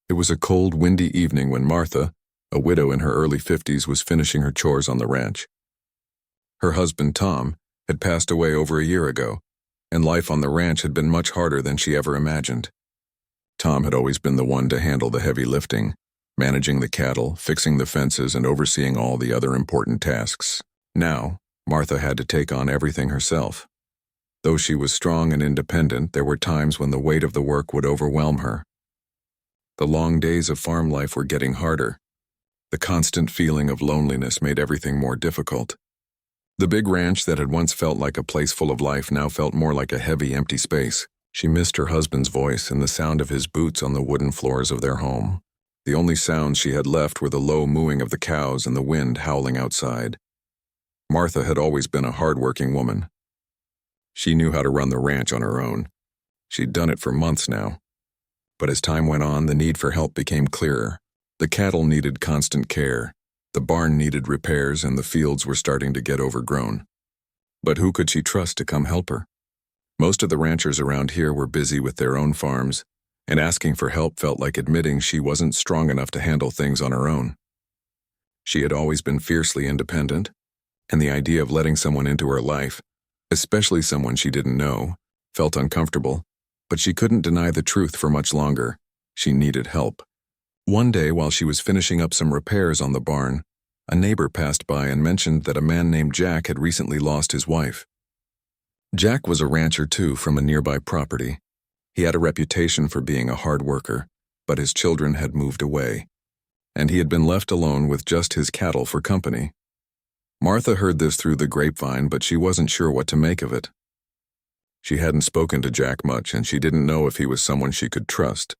It was a cold, windy evening when Martha, a widow in her early 50s, was finishing her chores on the ranch. Her husband, Tom, had passed away over a year ago, and life on the ranch had been much harder than she ever imagined. Tom had always been the one to handle the heavy lifting, managing the cattle, fixing the fences, and overseeing all the other important tasks. Now, Martha had to take on everything herself. Though she was strong and independent, there were times when the weight of the work would overwhelm her. The long days of farm life were getting harder. The constant feeling of loneliness made everything more difficult. The big ranch that had once felt like a place full of life now felt more like a heavy, empty space. She missed her husband's voice and the sound of his boots on the wooden floors of their home. The only sounds she had left were the low mooing of the cows and the wind howling outside. Martha had always been a hard-working woman. She knew how to run the ranch on her own. She'd done it for months now. But as time went on, the need for help became clearer. The cattle needed constant care, the barn needed repairs, and the fields were starting to get overgrown. But who could she trust to come help her? Most of the ranchers around here were busy with their own farms, and asking for help felt like admitting she wasn't strong enough to handle things on her own. She had always been fiercely independent, and the idea of letting someone into her life, especially someone she didn't know, felt uncomfortable, but she couldn't deny the truth for much longer. She needed help. One day, while she was finishing up some repairs on the barn, a neighbor passed by and mentioned that a man named Jack had recently lost his wife. Jack was a rancher too, from a nearby property. He had a reputation for being a hard worker, but his children had moved away, and he had been left alone with just his cattle for company. Martha heard this through the grapevine, but she wasn't sure what to make of it. She hadn't spoken to Jack much, and she didn't know if he was someone she could trust.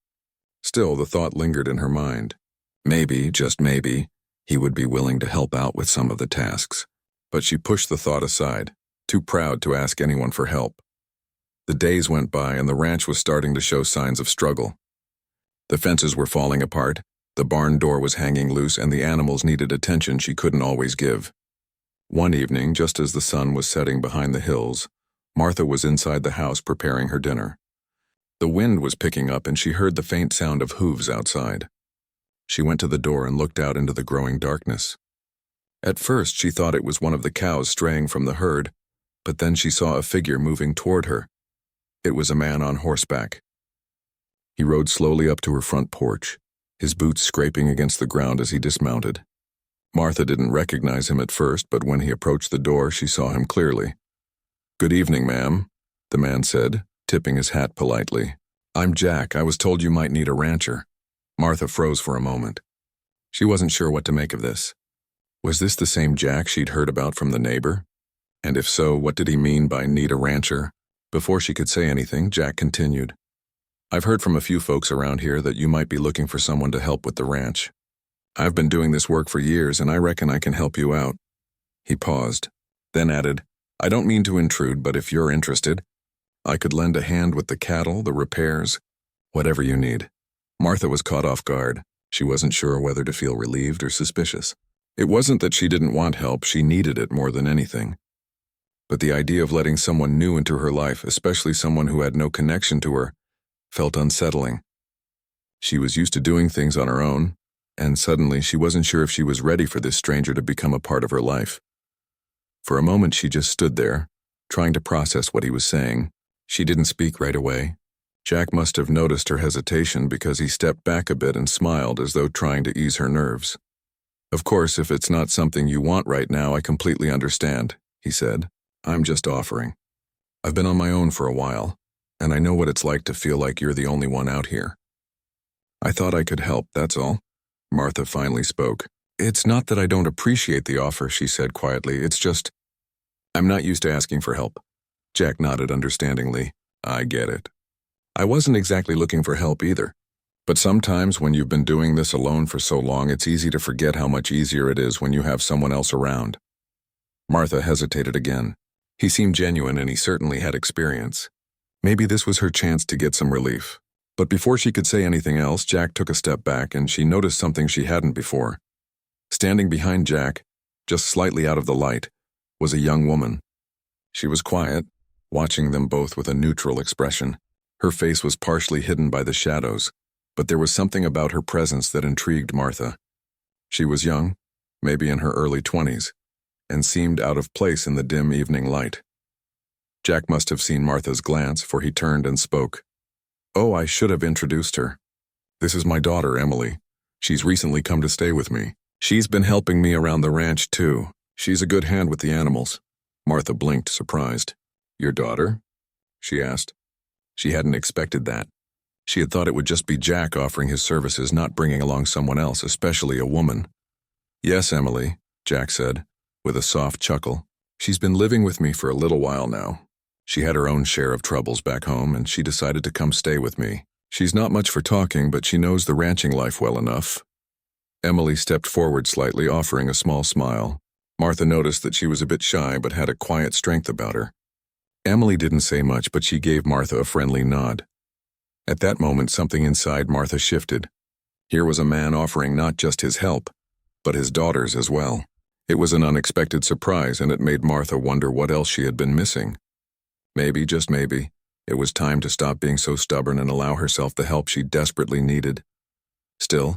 Still, the thought lingered in her mind. Maybe, just maybe, he would be willing to help out with some of the tasks. But she pushed the thought aside, too proud to ask anyone for help. The days went by, and the ranch was starting to show signs of struggle. The fences were falling apart, the barn door was hanging loose, and the animals needed attention she couldn't always give. One evening, just as the sun was setting behind the hills, Martha was inside the house preparing her dinner. The wind was picking up, and she heard the faint sound of hooves outside. She went to the door and looked out into the growing darkness. At first, she thought it was one of the cows straying from the herd, but then she saw a figure moving toward her. It was a man on horseback. He rode slowly up to her front porch, his boots scraping against the ground as he dismounted. Martha didn't recognize him at first, but when he approached the door, she saw him clearly. "Good evening, ma'am," the man said, tipping his hat politely. "I'm Jack. I was told you might need a rancher." Martha froze for a moment. She wasn't sure what to make of this. Was this the same Jack she'd heard about from the neighbor? And if so, what did he mean by need a rancher? Before she could say anything, Jack continued. "I've heard from a few folks around here that you might be looking for someone to help with the ranch. I've been doing this work for years, and I reckon I can help you out." He paused, then added, "I don't mean to intrude, but if you're interested, I could lend a hand with the cattle, the repairs, whatever you need." Martha was caught off guard. She wasn't sure whether to feel relieved or suspicious. It wasn't that she didn't want help, she needed it more than anything. But the idea of letting someone new into her life, especially someone who had no connection to her, felt unsettling. She was used to doing things on her own, and suddenly she wasn't sure if she was ready for this stranger to become a part of her life. For a moment she just stood there, trying to process what he was saying. She didn't speak right away. Jack must have noticed her hesitation because he stepped back a bit and smiled as though trying to ease her nerves. "Of course, if it's not something you want right now, I completely understand," he said. "I'm just offering. I've been on my own for a while, and I know what it's like to feel like you're the only one out here. I thought I could help, that's all." Martha finally spoke. "It's not that I don't appreciate the offer," she said quietly. "It's just, I'm not used to asking for help." Jack nodded understandingly. "I get it. I wasn't exactly looking for help either. But sometimes when you've been doing this alone for so long, it's easy to forget how much easier it is when you have someone else around." Martha hesitated again. He seemed genuine, and he certainly had experience. Maybe this was her chance to get some relief. But before she could say anything else, Jack took a step back, and she noticed something she hadn't before. Standing behind Jack, just slightly out of the light, was a young woman. She was quiet, watching them both with a neutral expression. Her face was partially hidden by the shadows, But there was something about her presence that intrigued Martha. She was young, maybe in her early 20s, and seemed out of place in the dim evening light. Jack must have seen Martha's glance, for he turned and spoke. "Oh, I should have introduced her. This is my daughter, Emily. She's recently come to stay with me. She's been helping me around the ranch, too. She's a good hand with the animals." Martha blinked, surprised. "Your daughter?" she asked. She hadn't expected that. She had thought it would just be Jack offering his services, not bringing along someone else, especially a woman. "Yes, Emily," Jack said, with a soft chuckle. "She's been living with me for a little while now. She had her own share of troubles back home, and she decided to come stay with me. She's not much for talking, but she knows the ranching life well enough." Emily stepped forward slightly, offering a small smile. Martha noticed that she was a bit shy, but had a quiet strength about her. Emily didn't say much, but she gave Martha a friendly nod. At that moment, something inside Martha shifted. Here was a man offering not just his help, but his daughter's as well. It was an unexpected surprise, and it made Martha wonder what else she had been missing. Maybe, just maybe, it was time to stop being so stubborn and allow herself the help she desperately needed. Still,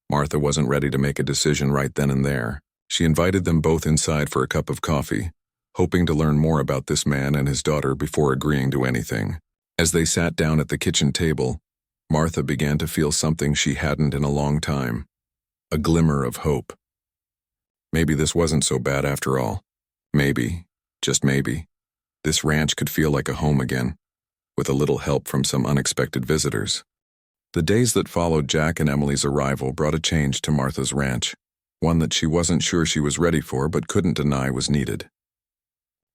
Martha wasn't ready to make a decision right then and there. She invited them both inside for a cup of coffee, hoping to learn more about this man and his daughter before agreeing to anything. As they sat down at the kitchen table, Martha began to feel something she hadn't in a long time. A glimmer of hope. Maybe this wasn't so bad after all. Maybe, just maybe, this ranch could feel like a home again, with a little help from some unexpected visitors. The days that followed Jack and Emily's arrival brought a change to Martha's ranch, one that she wasn't sure she was ready for but couldn't deny was needed.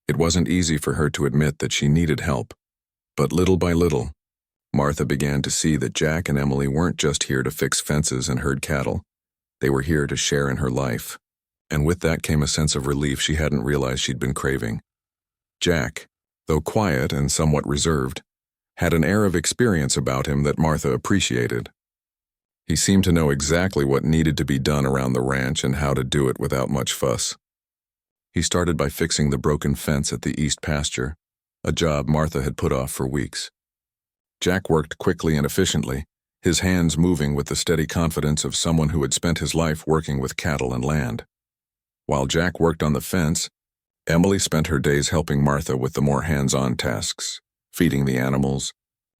It wasn't easy for her to admit that she needed help, but little by little, Martha began to see that Jack and Emily weren't just here to fix fences and herd cattle. They were here to share in her life, and with that came a sense of relief she hadn't realized she'd been craving. Jack, though quiet and somewhat reserved, had an air of experience about him that Martha appreciated. He seemed to know exactly what needed to be done around the ranch and how to do it without much fuss. He started by fixing the broken fence at the east pasture, a job Martha had put off for weeks. Jack worked quickly and efficiently, his hands moving with the steady confidence of someone who had spent his life working with cattle and land. While Jack worked on the fence, Emily spent her days helping Martha with the more hands-on tasks, feeding the animals,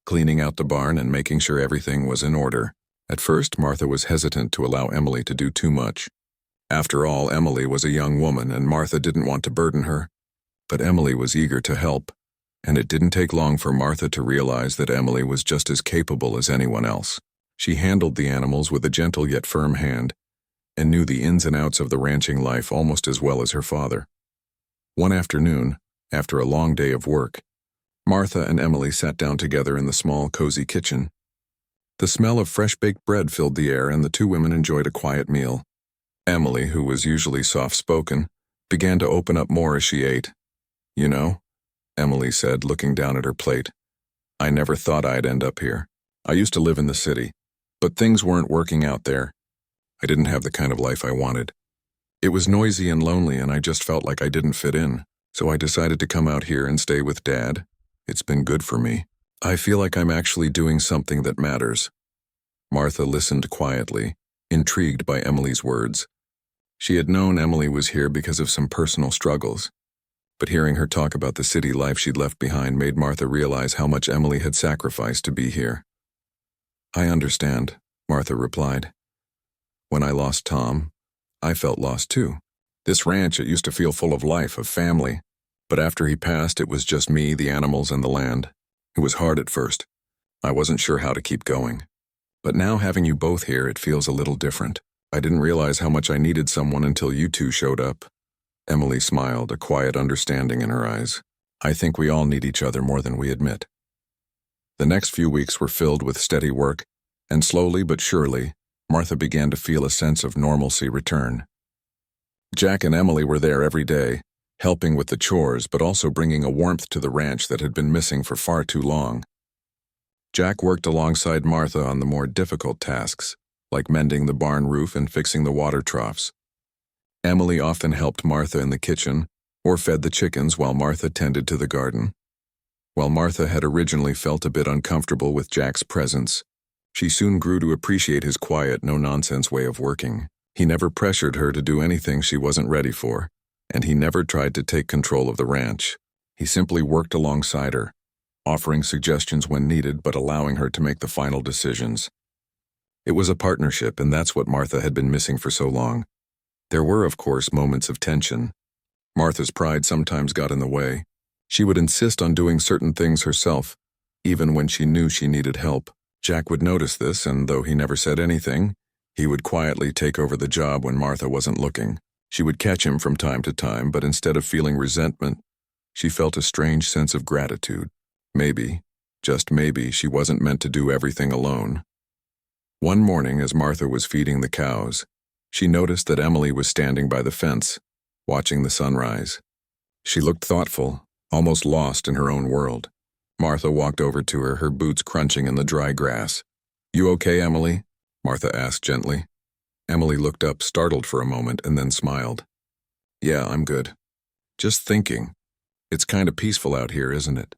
cleaning out the barn, and making sure everything was in order. At first, Martha was hesitant to allow Emily to do too much. After all, Emily was a young woman, and Martha didn't want to burden her. But Emily was eager to help, and it didn't take long for Martha to realize that Emily was just as capable as anyone else. She handled the animals with a gentle yet firm hand, and knew the ins and outs of the ranching life almost as well as her father. One afternoon, after a long day of work, Martha and Emily sat down together in the small, cozy kitchen. The smell of fresh-baked bread filled the air, and the two women enjoyed a quiet meal. Emily, who was usually soft-spoken, began to open up more as she ate. "You know," Emily said, looking down at her plate, "I never thought I'd end up here. I used to live in the city, but things weren't working out there. I didn't have the kind of life I wanted. It was noisy and lonely, and I just felt like I didn't fit in. So I decided to come out here and stay with Dad. It's been good for me. I feel like I'm actually doing something that matters." Martha listened quietly, intrigued by Emily's words. She had known Emily was here because of some personal struggles, but hearing her talk about the city life she'd left behind made Martha realize how much Emily had sacrificed to be here. "I understand," Martha replied. "When I lost Tom, I felt lost too. This ranch, it used to feel full of life, of family, but after he passed, it was just me, the animals, and the land. It was hard at first. I wasn't sure how to keep going. But now having you both here, it feels a little different. I didn't realize how much I needed someone until you two showed up." Emily smiled, a quiet understanding in her eyes. "I think we all need each other more than we admit." The next few weeks were filled with steady work, and slowly but surely, Martha began to feel a sense of normalcy return. Jack and Emily were there every day, helping with the chores but also bringing a warmth to the ranch that had been missing for far too long. Jack worked alongside Martha on the more difficult tasks, like mending the barn roof and fixing the water troughs. Emily often helped Martha in the kitchen or fed the chickens while Martha tended to the garden. While Martha had originally felt a bit uncomfortable with Jack's presence, She soon grew to appreciate his quiet, no-nonsense way of working. He never pressured her to do anything she wasn't ready for, and he never tried to take control of the ranch. He simply worked alongside her, offering suggestions when needed but allowing her to make the final decisions. It was a partnership, and that's what Martha had been missing for so long. There were, of course, moments of tension. Martha's pride sometimes got in the way. She would insist on doing certain things herself, even when she knew she needed help. Jack would notice this, and though he never said anything, he would quietly take over the job when Martha wasn't looking. She would catch him from time to time, but instead of feeling resentment, she felt a strange sense of gratitude. Maybe, just maybe, she wasn't meant to do everything alone. One morning, as Martha was feeding the cows, she noticed that Emily was standing by the fence, watching the sunrise. She looked thoughtful, almost lost in her own world. Martha walked over to her, her boots crunching in the dry grass. "You okay, Emily?" Martha asked gently. Emily looked up, startled for a moment, and then smiled. "Yeah, I'm good. Just thinking. It's kind of peaceful out here, isn't it?"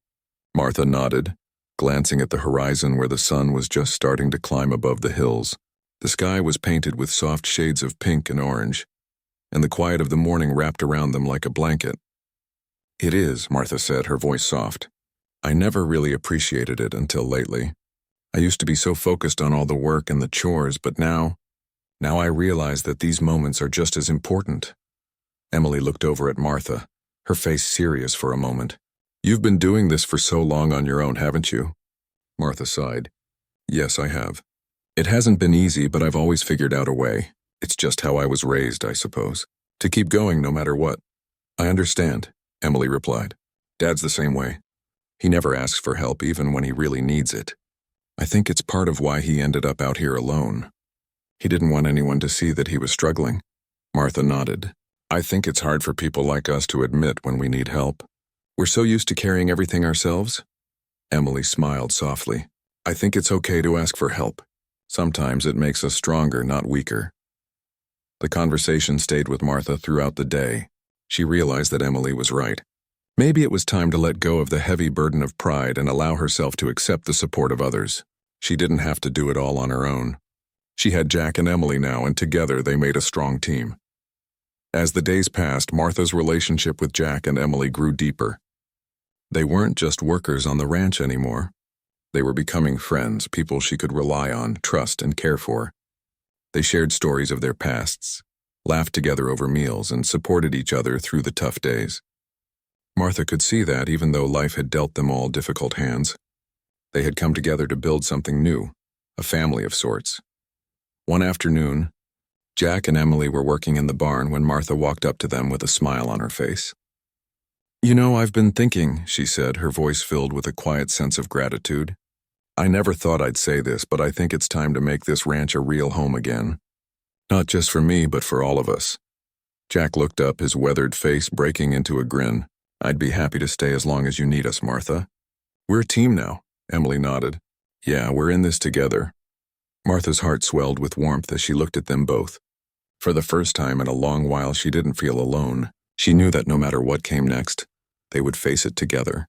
Martha nodded, glancing at the horizon where the sun was just starting to climb above the hills. The sky was painted with soft shades of pink and orange, and the quiet of the morning wrapped around them like a blanket. "It is," Martha said, her voice soft. "I never really appreciated it until lately. I used to be so focused on all the work and the chores, but now I realize that these moments are just as important." Emily looked over at Martha, her face serious for a moment. "You've been doing this for so long on your own, haven't you?" Martha sighed. "Yes, I have. It hasn't been easy, but I've always figured out a way. It's just how I was raised, I suppose. To keep going no matter what." "I understand," Emily replied. "Dad's the same way. He never asks for help even when he really needs it. I think it's part of why he ended up out here alone. He didn't want anyone to see that he was struggling." Martha nodded. "I think it's hard for people like us to admit when we need help. We're so used to carrying everything ourselves." Emily smiled softly. "I think it's okay to ask for help. Sometimes it makes us stronger, not weaker." The conversation stayed with Martha throughout the day. She realized that Emily was right. Maybe it was time to let go of the heavy burden of pride and allow herself to accept the support of others. She didn't have to do it all on her own. She had Jack and Emily now, and together they made a strong team. As the days passed, Martha's relationship with Jack and Emily grew deeper. They weren't just workers on the ranch anymore. They were becoming friends, people she could rely on, trust, and care for. They shared stories of their pasts, laughed together over meals, and supported each other through the tough days. Martha could see that even though life had dealt them all difficult hands, they had come together to build something new, a family of sorts. One afternoon, Jack and Emily were working in the barn when Martha walked up to them with a smile on her face. "You know, I've been thinking," she said, her voice filled with a quiet sense of gratitude. "I never thought I'd say this, but I think it's time to make this ranch a real home again. Not just for me, but for all of us." Jack looked up, his weathered face breaking into a grin. "I'd be happy to stay as long as you need us, Martha." "We're a team now," Emily nodded. "Yeah, we're in this together." Martha's heart swelled with warmth as she looked at them both. For the first time in a long while, she didn't feel alone. She knew that no matter what came next, they would face it together.